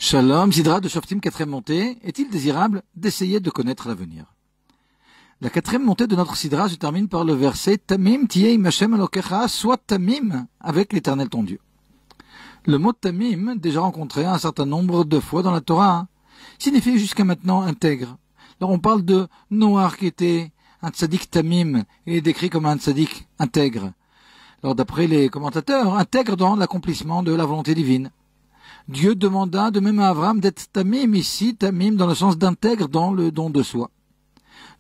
Shalom, Sidra de Shoftim, quatrième montée. Est-il désirable d'essayer de connaître l'avenir? La quatrième montée de notre Sidra se termine par le verset Tamim tiye im Hashem Elokecha, sois Tamim avec l'Éternel ton Dieu. Le mot Tamim, déjà rencontré un certain nombre de fois dans la Torah, signifie jusqu'à maintenant intègre. Alors on parle de Noach qui était un tzaddik Tamim, il est décrit comme un tzaddik intègre. Alors d'après les commentateurs, intègre dans l'accomplissement de la volonté divine. Dieu demanda de même à Abraham d'être Tamim ici, Tamim dans le sens d'intègre dans le don de soi.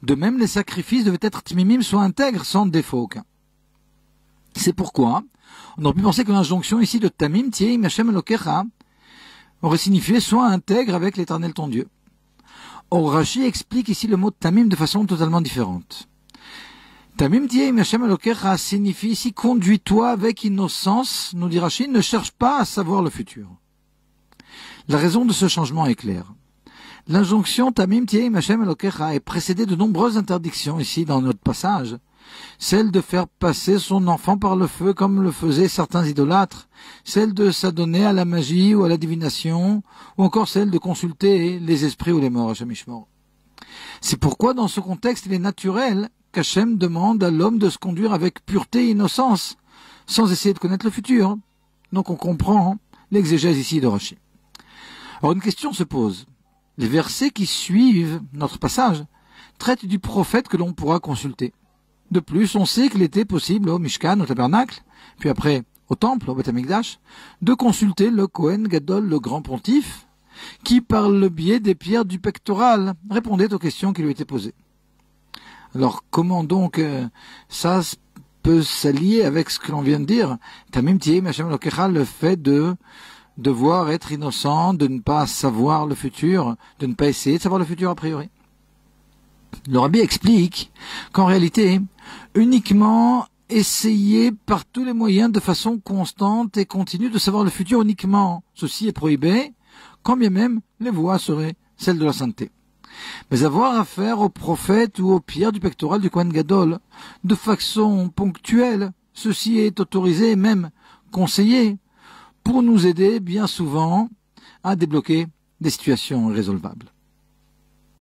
De même, les sacrifices devaient être Timimim, soit intègres, sans défaut aucun. C'est pourquoi on aurait pu penser que l'injonction ici de Tamim, tiye im Hashem Elokecha, aurait signifié soit intègre avec l'Éternel ton Dieu. Or, Rashi explique ici le mot Tamim de façon totalement différente. Tamim tiye im Hashem Elokecha signifie ici conduis-toi avec innocence, nous dit Rashi, ne cherche pas à savoir le futur. La raison de ce changement est claire. L'injonction Tamim tiye im Hashem Elokecha est précédée de nombreuses interdictions ici dans notre passage. Celle de faire passer son enfant par le feu comme le faisaient certains idolâtres, celle de s'adonner à la magie ou à la divination, ou encore celle de consulter les esprits ou les morts, Hashem Yishmor. C'est pourquoi dans ce contexte il est naturel qu'Hachem demande à l'homme de se conduire avec pureté et innocence, sans essayer de connaître le futur. Donc on comprend l'exégèse ici de Rashi. Alors une question se pose. Les versets qui suivent notre passage traitent du prophète que l'on pourra consulter. De plus, on sait qu'il était possible au Mishkan, au tabernacle, puis après au temple, au Beth Amikdash, de consulter le Kohen Gadol, le grand pontife, qui par le biais des pierres du pectoral répondait aux questions qui lui étaient posées. Alors comment donc ça peut s'allier avec ce que l'on vient de dire? Tamim tiye im Hashem Elokecha, le fait de devoir être innocent, de ne pas savoir le futur, de ne pas essayer de savoir le futur a priori. Le Rabbi explique qu'en réalité, uniquement essayer par tous les moyens de façon constante et continue de savoir le futur uniquement, ceci est prohibé, quand bien même les voies seraient celles de la sainteté. Mais avoir affaire aux prophètes ou aux pierres du pectoral du Kohen Gadol de façon ponctuelle, ceci est autorisé et même conseillé pour nous aider bien souvent à débloquer des situations irrésolvables.